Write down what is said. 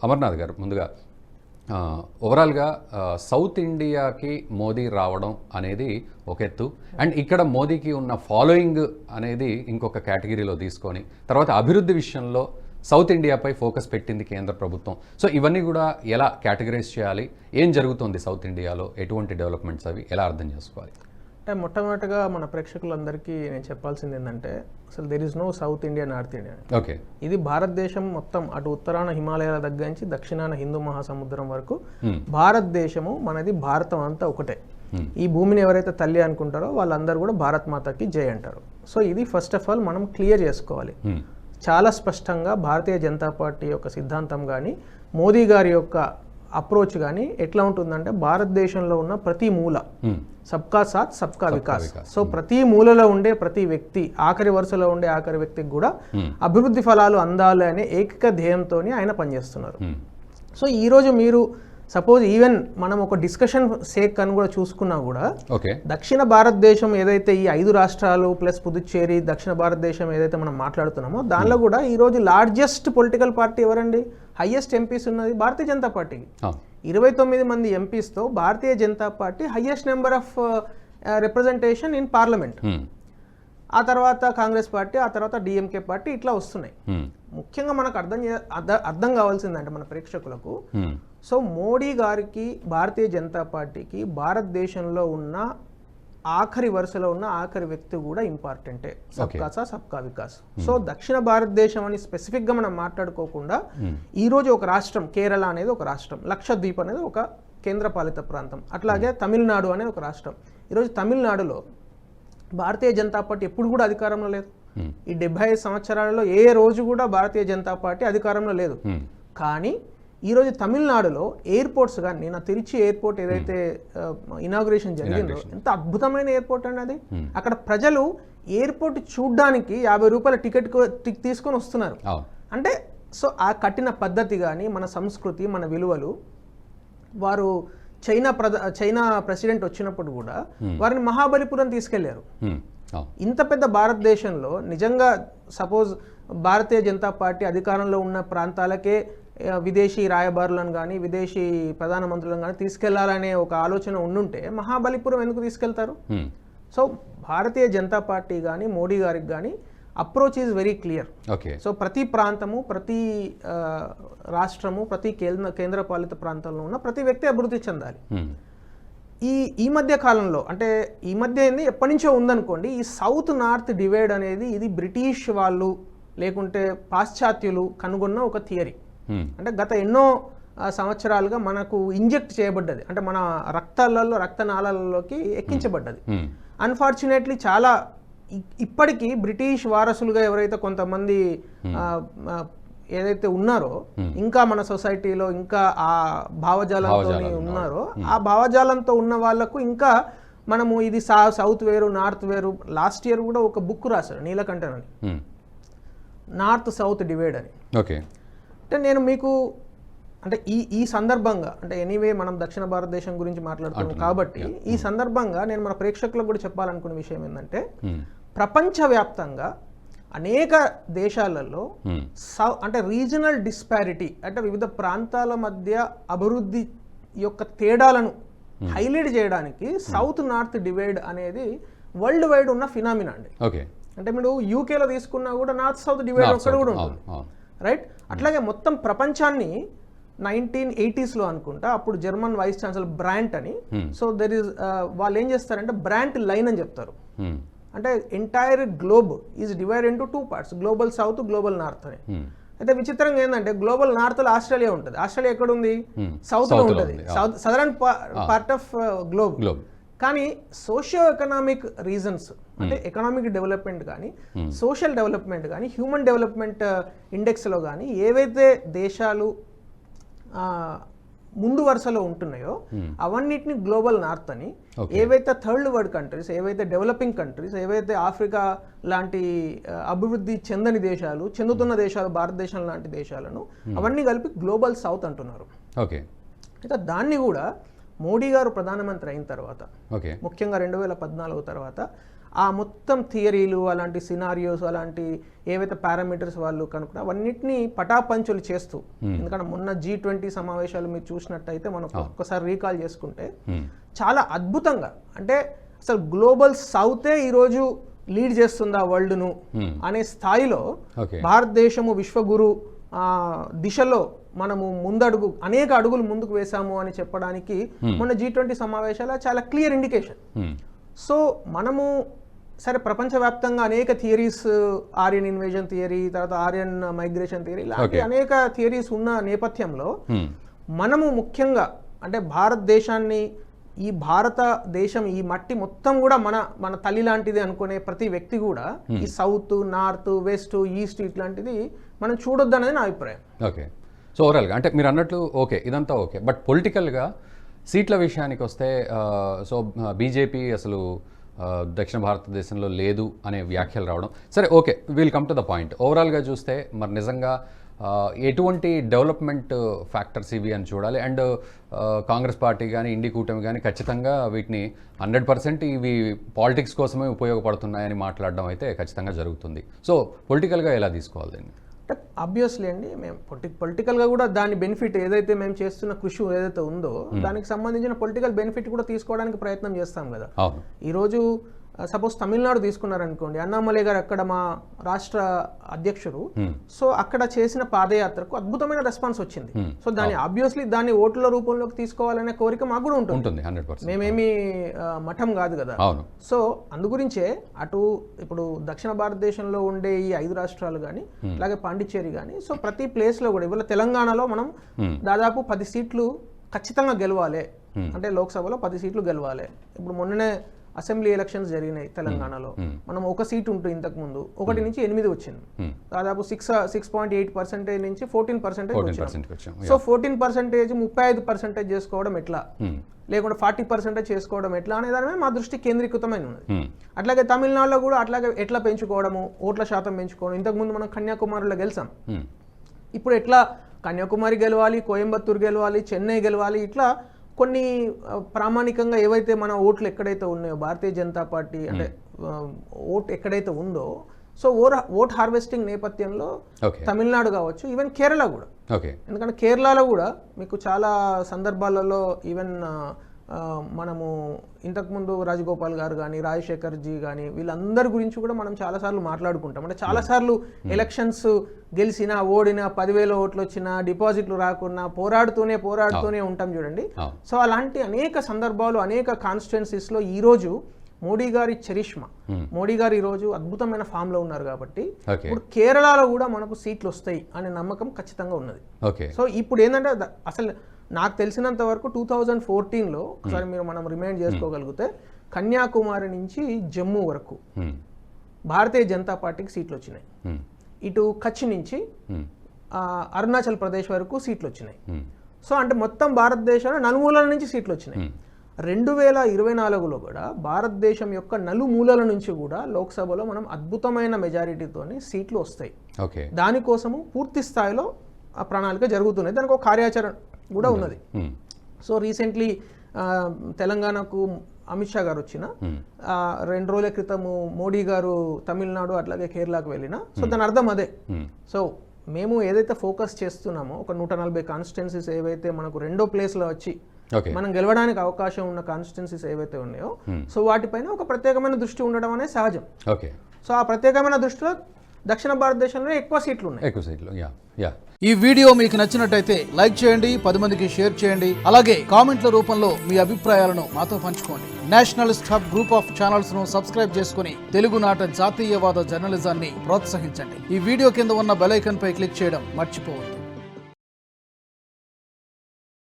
అమర్నాథ్ గారు, ముందుగా ఓవరాల్గా సౌత్ ఇండియాకి మోదీ రావడం అనేది ఒక ఎత్తు, అండ్ ఇక్కడ మోదీకి ఉన్న ఫాలోయింగ్ అనేది ఇంకొక కేటగిరీలో తీసుకొని తర్వాత అభివృద్ధి విషయంలో సౌత్ ఇండియాపై ఫోకస్ పెట్టింది కేంద్ర ప్రభుత్వం. సో ఇవన్నీ కూడా ఎలా కేటగరైజ్ చేయాలి, ఏం జరుగుతుంది సౌత్ ఇండియాలో, ఎటువంటి డెవలప్మెంట్స్ అవి ఎలా అర్థం చేసుకోవాలి? అంటే మొట్టమొదటిగా మన ప్రేక్షకులందరికీ నేను చెప్పాల్సింది ఏంటంటే అసలు there is no South India, North India. Okay, ఇది భారతదేశం మొత్తం అటు ఉత్తరాన హిమాలయాల దగ్గర నుంచి దక్షిణాన హిందూ మహాసముద్రం వరకు భారతదేశము మనది, భారతం అంతా ఒకటే. ఈ భూమిని ఎవరైతే తల్లి అనుకుంటారో వాళ్ళందరూ కూడా భారత్ మాతకి జై అంటారు. సో ఇది ఫస్ట్ ఆఫ్ ఆల్ మనం క్లియర్ చేసుకోవాలి. చాలా స్పష్టంగా భారతీయ జనతా పార్టీ యొక్క సిద్ధాంతం కానీ మోదీ గారి యొక్క అప్రోచ్ కానీ ఎట్లా ఉంటుందంటే భారతదేశంలో ఉన్న ప్రతి మూల సబ్కా సాత్ సబ్కా వికాస్. సో ప్రతి మూలలో ఉండే ప్రతి వ్యక్తి, ఆఖరి వరుసలో ఉండే ఆఖరి వ్యక్తికి కూడా అభివృద్ధి ఫలాలు అందాలి అనే ఏకైక ధ్యేయంతో ఆయన పనిచేస్తున్నారు. సో ఈరోజు మీరు సపోజ్ ఈవెన్ మనం ఒక డిస్కషన్ సేక్ అని కూడా చూసుకున్నా కూడా దక్షిణ భారతదేశం ఏదైతే ఈ 5 రాష్ట్రాలు ప్లస్ పుదుచ్చేరి దక్షిణ భారతదేశం ఏదైతే మనం మాట్లాడుతున్నామో దానిలో కూడా ఈరోజు లార్జెస్ట్ పొలిటికల్ పార్టీ ఎవరండి, హైయెస్ట్ ఎంపీస్ ఉన్నది భారతీయ జనతా పార్టీకి. 29 మంది ఎంపీస్తో Bharatiya Janata party highest number of representation in parliament. ఆ తర్వాత కాంగ్రెస్ పార్టీ, ఆ తర్వాత డిఎంకే పార్టీ, ఇట్లా వస్తున్నాయి. ముఖ్యంగా మనకు అర్థం కావాల్సిందంటే మన ప్రేక్షకులకు, సో మోడీ గారికి భారతీయ జనతా పార్టీకి భారతదేశంలో ఉన్న ఆఖరి వరుసలో ఉన్న ఆఖరి వ్యక్తి కూడా ఇంపార్టెంటే, సబ్కా సాత్ సబ్కా వికాస్. సో దక్షిణ భారతదేశం అని స్పెసిఫిక్గా మనం మాట్లాడుకోకుండా ఈరోజు ఒక రాష్ట్రం కేరళ అనేది ఒక రాష్ట్రం, లక్షద్వీప్ అనేది ఒక కేంద్రపాలిత ప్రాంతం, అట్లాగే తమిళనాడు అనేది ఒక రాష్ట్రం. ఈరోజు తమిళనాడులో భారతీయ జనతా పార్టీ ఎప్పుడు కూడా అధికారంలో లేదు. ఈ 75 సంవత్సరాలలో ఏ రోజు కూడా భారతీయ జనతా పార్టీ అధికారంలో లేదు. కానీ ఈరోజు తమిళనాడులో ఎయిర్పోర్ట్స్ కానీ, నేను తిరుచి ఎయిర్పోర్ట్ ఏదైతే ఇనాగ్రేషన్ జరిగిందో ఎంత అద్భుతమైన ఎయిర్పోర్ట్ అండి అది. అక్కడ ప్రజలు ఎయిర్పోర్ట్ చూడ్డానికి 50 రూపాయల టికెట్ తీసుకొని వస్తున్నారు. అంటే సో ఆ కట్టిన పద్ధతి కానీ మన సంస్కృతి, మన విలువలు, వారు చైనా ప్రెసిడెంట్ వచ్చినప్పుడు కూడా వారిని మహాబలిపురం తీసుకెళ్లారు. ఇంత పెద్ద భారతదేశంలో నిజంగా సపోజ్ భారతీయ జనతా పార్టీ అధికారంలో ఉన్న ప్రాంతాలకే విదేశీ రాయబారులను కానీ విదేశీ ప్రధానమంత్రులను కానీ తీసుకెళ్లాలనే ఒక ఆలోచన ఉండుంటే మహాబలిపురం ఎందుకు తీసుకెళ్తారు? సో భారతీయ జనతా పార్టీ కానీ మోడీ గారికి కానీ approach is very clear. So ప్రతి ప్రాంతము, ప్రతి రాష్ట్రము, ప్రతి కేంద్రపాలిత ప్రాంతంలో ఉన్న ప్రతి వ్యక్తి అభివృద్ధి చెందాలి. ఈ మధ్య కాలంలో, అంటే ఈ మధ్య ఏంది ఎప్పటి నుంచో ఉందనుకోండి, ఈ సౌత్ నార్త్ డివైడ్ అనేది ఇది బ్రిటిష్ వాళ్ళు లేకుంటే పాశ్చాత్యులు కనుగొన్న ఒక థియరీ. అంటే గత ఎన్నో సంవత్సరాలుగా మనకు ఇంజెక్ట్ చేయబడ్డది, అంటే మన రక్తనాళాలలోకి ఎక్కించబడ్డది. అన్ఫార్చునేట్లీ చాలా ఇప్పటికీ బ్రిటిష్ వారసులుగా ఎవరైతే కొంతమంది ఏదైతే ఉన్నారో ఇంకా మన సొసైటీలో ఇంకా ఆ భావజాలంతో ఉన్నారో, ఆ భావజాలంతో ఉన్న వాళ్ళకు ఇంకా మనము ఇది సౌత్ వేరు నార్త్ వేరు. లాస్ట్ ఇయర్ కూడా ఒక బుక్ రాశారు నీలకంఠన్ అని, నార్త్ సౌత్ డివైడ్ అని. అంటే నేను మీకు అంటే ఈ సందర్భంగా, అంటే ఎనీవే మనం దక్షిణ భారతదేశం గురించి మాట్లాడుతున్నాం కాబట్టి ఈ సందర్భంగా నేను మన ప్రేక్షకులకు కూడా చెప్పాలనుకున్న విషయం ఏంటంటే, ప్రపంచవ్యాప్తంగా అనేక దేశాలలో అంటే రీజనల్ డిస్పారిటీ, అంటే వివిధ ప్రాంతాల మధ్య అభివృద్ధి యొక్క తేడాలను హైలైట్ చేయడానికి సౌత్ నార్త్ డివైడ్ అనేది వరల్డ్ వైడ్ ఉన్న ఫినామినా అండి. అంటే మీరు యూకేలో తీసుకున్నా కూడా నార్త్ సౌత్ డివైడ్ ఒక్కడ కూడా ఉంటుంది, రైట్? అట్లాగే మొత్తం ప్రపంచాన్ని 1980s అనుకుంటా, అప్పుడు జర్మన్ వైస్ ఛాన్సలర్ బ్రాంట్ అని, సో దెర్ ఇస్ వాళ్ళు ఏం చేస్తారంటే బ్రాంట్ లైన్ అని చెప్తారు. అంటే entire globe is divide into 2 parts, global south, global north అని. అయితే విచిత్రంగా ఏంటంటే గ్లోబల్ నార్త్ లో ఆస్ట్రేలియా ఉంటుంది. ఆస్ట్రేలియా ఎక్కడ ఉంది? సౌత్ లో ఉంటుంది, సదరన్ పార్ట్ ఆఫ్ గ్లోబ్. కానీ సోషియో ఎకనామిక్ రీజన్స్, అంటే ఎకనామిక్ డెవలప్మెంట్ కానీ సోషల్ డెవలప్మెంట్ కానీ హ్యూమన్ డెవలప్మెంట్ ఇండెక్స్లో కానీ ఏవైతే దేశాలు ముందు వరుసలో ఉంటున్నాయో అవన్నిటిని గ్లోబల్ నార్త్ అని, ఏవైతే థర్డ్ వరల్డ్ కంట్రీస్, ఏవైతే డెవలపింగ్ కంట్రీస్, ఏవైతే ఆఫ్రికా లాంటి అభివృద్ధి చెందని దేశాలు, చెందుతున్న దేశాలు, భారతదేశం లాంటి దేశాలను అవన్నీ కలిపి గ్లోబల్ సౌత్ అంటున్నారు. అయితే దాన్ని కూడా మోడీ గారు ప్రధానమంత్రి అయిన తర్వాత, ముఖ్యంగా 2014 తర్వాత ఆ మొత్తం థియరీలు అలాంటి సినారియోస్ అలాంటి ఏవైతే పారామీటర్స్ వాళ్ళు కనుక్కున్నా అవన్నిటినీ పటాపంచులు చేస్తూ, ఎందుకంటే మొన్న G20 సమావేశాలు మీరు చూసినట్టయితే మనం ఒక్కసారి రీకాల్ చేసుకుంటే చాలా అద్భుతంగా, అంటే అసలు గ్లోబల్ సౌతే ఈరోజు లీడ్ చేస్తుందా వరల్డ్ను అనే స్థాయిలో భారతదేశము విశ్వగురు దిశలో మనము ముందడుగు అనేక అడుగులు ముందుకు వేశాము అని చెప్పడానికి మొన్న G20 సమావేశాల చాలా క్లియర్ ఇండికేషన్. సో మనము సరే ప్రపంచవ్యాప్తంగా అనేక థియరీస్, ఆర్యన్ ఇన్వేజన్ థియరీ, తర్వాత ఆర్యన్ మైగ్రేషన్ థియరీ, ఇలాంటి అనేక థియరీస్ ఉన్న నేపథ్యంలో మనము ముఖ్యంగా అంటే భారతదేశాన్ని, ఈ భారతదేశం ఈ మట్టి మొత్తం కూడా మన తల్లి లాంటిది అనుకునే ప్రతి వ్యక్తి కూడా ఈ సౌత్, నార్త్, వెస్ట్, ఈస్ట్ ఇట్లాంటిది మనం చూడొద్దు అనేది నా అభిప్రాయం. ఓకే, సో ఓవరాల్గా అంటే మీరు అన్నట్లు ఓకే, ఇదంతా ఓకే, బట్ పొలిటికల్గా సీట్ల విషయానికి వస్తే సో బీజేపీ అసలు దక్షిణ భారతదేశంలో లేదు అనే వ్యాఖ్యలు రావడం, సరే okay, we'll come to the point. ఓవరాల్గా చూస్తే మరి నిజంగా ఎటువంటి డెవలప్మెంట్ ఫ్యాక్టర్స్ ఇవి అని చూడాలి. అండ్ కాంగ్రెస్ పార్టీ కానీ ఇండి కూటమి కానీ ఖచ్చితంగా వీటిని 100% ఇవి పాలిటిక్స్ కోసమే ఉపయోగపడుతున్నాయని మాట్లాడడం అయితే ఖచ్చితంగా జరుగుతుంది. సో పొలిటికల్గా ఎలా తీసుకోవాలి దీన్ని? అంటే ఆబ్వియస్లీ అండి, మేము పొలిటికల్గా కూడా దాని బెనిఫిట్ ఏదైతే మేము చేస్తున్న కృషి ఏదైతే ఉందో దానికి సంబంధించిన పొలిటికల్ బెనిఫిట్ కూడా తీసుకోవడానికి ప్రయత్నం చేస్తాం కదా. ఈరోజు సపోజ్ తమిళనాడు తీసుకున్నారనుకోండి, అన్నామలై గారు అక్కడ మా రాష్ట్ర అధ్యక్షుడు, సో అక్కడ చేసిన పాదయాత్రకు అద్భుతమైన రెస్పాన్స్ వచ్చింది. సో దాన్ని ఆబ్వియస్లీ దాన్ని ఓట్ల రూపంలోకి తీసుకోవాలనే కోరిక మాకు కూడా ఉంటుంది. 100%. మేమేమి మఠం కాదు కదా. సో అందుగురించే అటు ఇప్పుడు దక్షిణ భారతదేశంలో ఉండే ఈ 5 రాష్ట్రాలు కానీ అలాగే పాండిచ్చేరి కానీ, సో ప్రతి ప్లేస్ లో కూడా ఇవాళ తెలంగాణలో మనం దాదాపు 10 సీట్లు ఖచ్చితంగా గెలవాలి, అంటే లోక్సభలో 10 సీట్లు గెలవాలి. ఇప్పుడు మొన్ననే అసెంబ్లీ ఎలక్షన్స్ జరిగినాయి తెలంగాణలో, మనం ఒక సీట్ ఉంటుంది ఇంతకు ముందు 1 నుంచి 8 వచ్చింది, దాదాపు 6.8% నుంచి 14%. సో 14% 35% చేసుకోవడం ఎట్లా, లేకుంటే 40% చేసుకోవడం ఎట్లా అనే దాని మీద మా దృష్టి కేంద్రీకృతమైన ఉన్నది. అట్లాగే తమిళనాడులో కూడా అట్లాగే ఎట్లా పెంచుకోవడము, ఓట్ల శాతం పెంచుకోవడం. ఇంతకుముందు మనం కన్యాకుమారిలో గెలిచాం, ఇప్పుడు ఎట్లా కన్యాకుమారి గెలవాలి, కోయంబత్తూరు గెలవాలి, చెన్నై గెలవాలి, ఇట్లా కొన్ని ప్రామాణికంగా ఏవైతే మన ఓట్లు ఎక్కడైతే ఉన్నాయో భారతీయ జనతా పార్టీ అంటే ఓట్ ఎక్కడైతే ఉందో, సో ఓట్ హార్వెస్టింగ్ నేపథ్యంలో తమిళనాడు కావచ్చు, ఈవెన్ కేరళ కూడా. ఎందుకంటే కేరళలో కూడా మీకు చాలా సందర్భాలలో ఈవెన్ మనము ఇంతకుముందు రాజగోపాల్ గారు కానీ, రాజశేఖర్ జీ కానీ, వీళ్ళందరి గురించి కూడా మనం చాలాసార్లు మాట్లాడుకుంటాం. అంటే చాలాసార్లు ఎలక్షన్స్ గెలిచినా ఓడినా 10,000 ఓట్లు వచ్చినా డిపాజిట్లు రాకున్నా పోరాడుతూనే ఉంటాం చూడండి. సో అలాంటి అనేక సందర్భాలు అనేక కాన్స్టిట్యుయెన్సీస్లో ఈరోజు మోడీ గారి చరిష్మా, మోడీ గారు ఈరోజు అద్భుతమైన ఫామ్ లో ఉన్నారు కాబట్టి ఇప్పుడు కేరళలో కూడా మనకు సీట్లు వస్తాయి అనే నమ్మకం ఖచ్చితంగా ఉన్నది. సో ఇప్పుడు ఏంటంటే అసలు నాకు తెలిసినంత వరకు 2014లో ఒకసారి మనం రిమైండ్ చేసుకోగలిగితే కన్యాకుమారి నుంచి జమ్మూ వరకు భారతీయ జనతా పార్టీకి సీట్లు వచ్చినాయి. ఇటు కచ్ నుంచి అరుణాచల్ ప్రదేశ్ వరకు సీట్లు వచ్చినాయి. సో అంటే మొత్తం భారతదేశంలో నలుమూలల నుంచి సీట్లు వచ్చినాయి. 2024లో కూడా భారతదేశం యొక్క నలుమూలల నుంచి కూడా లోక్సభలో మనం అద్భుతమైన మెజారిటీతోని సీట్లు వస్తాయి. దానికోసము పూర్తి స్థాయిలో ఆ ప్రణాళిక జరుగుతున్నది, దానికి ఒక కార్యాచరణ కూడా ఉన్నది. సో రీసెంట్లీ తెలంగాణకు అమిత్ షా గారు వచ్చిన 2 రోజుల క్రితము మోడీ గారు తమిళనాడు అట్లాగే కేరళకు వెళ్ళిన, సో దాని అర్థం అదే. సో మేము ఏదైతే ఫోకస్ చేస్తున్నామో ఒక 140 కాన్స్టిట్యుయెన్సీస్ ఏవైతే మనకు 2వ ప్లేస్లో వచ్చి మనం గెలవడానికి అవకాశం ఉన్న కాన్స్టిట్యుయెన్సీస్ ఏవైతే ఉన్నాయో, సో వాటిపైన ఒక ప్రత్యేకమైన దృష్టి ఉండడం అనేది సహజం. సో ఆ ప్రత్యేకమైన దృష్టిలో దక్షిణ భారతదేశంలో ఎక్కువ సీట్లు ఉన్నాయి. ఈ వీడియో మీకు నచ్చినట్టయితే లైక్ చేయండి, 10 మందికి షేర్ చేయండి, అలాగే కామెంట్ల రూపంలో మీ అభిప్రాయాలను మాతో పంచుకోండి. Nationalist hub group of channels ను సబ్స్క్రైబ్ చేసుకుని తెలుగునాట జాతీయవాద జర్నలిజాన్ని ప్రోత్సహించండి. ఈ వీడియో కింద ఉన్న బెల్ ఐకాన్ పై క్లిక్ చేయడం మర్చిపోవద్దు.